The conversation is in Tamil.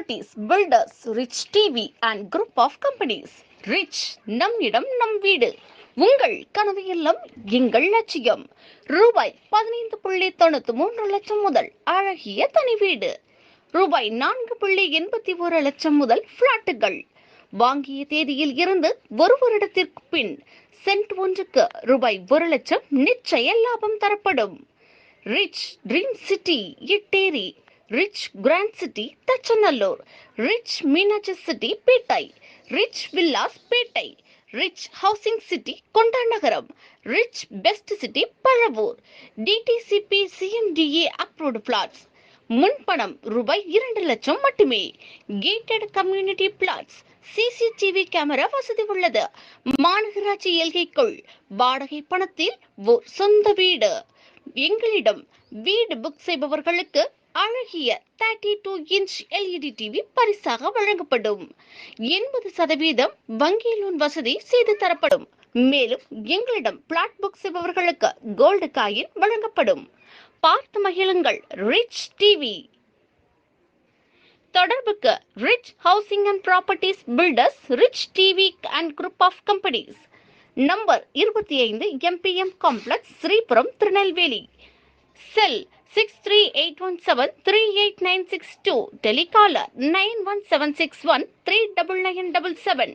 properties, builders, Rich TV and group of companies. Rich நம்மிடம் நம் வீடு. உங்கள் கனவு இல்லம் எங்கள் லட்சியம். ரூபாய் 15.93 லட்சம் முதல் அழகிய தனி வீடு. ரூபாய் 4.81 லட்சம் முதல் பிளாட்டுகள். வாங்கிய தேதியில் இருந்து ஒரு வருடத்திற்கு பின் சென்ட் ஒன்றுக்கு ரூபாய் 1 லட்சம் நிச்சய லாபம் தரப்படும். Rich Dream City Etteri, Rich Grand City Thachanallur, Rich Meenakshi City Pettai, Rich Villas Pettai, Rich Housing City Kondanagaram, Rich Best City Palavur. DTCP CMDA approved plots. முன்பணம் ரூபாய் 2 லட்சம் மட்டுமே. Gated community plots. CCTV camera வசதி உள்ளது. மாநகராட்சி எல்கைக்குள் வாடகை பணத்தில் சொந்த வீடு. எங்களிடம் வீடு புக் செய்பவர்களுக்கு அழகிய 32 இன்ச் எல்இடி டிவி பரிசாக வழங்கப்படும். 80% வங்கி லோன் வசதி செய்து தரப்படும். மேலும் எங்களிடம் பிளாட் புக் செய்பவர்களுக்கு கோல்டு காயின் வழங்கப்படும். பார்த்து மகிழுங்கள் ரிச் டிவி. தொடர்புக்கு Rich Housing and Properties Builders, Rich TV and Group of Companies. Number 25 MPM complex, Sripuram, Tirunelveli. Cell 6381738962. Telecaller 91761399977.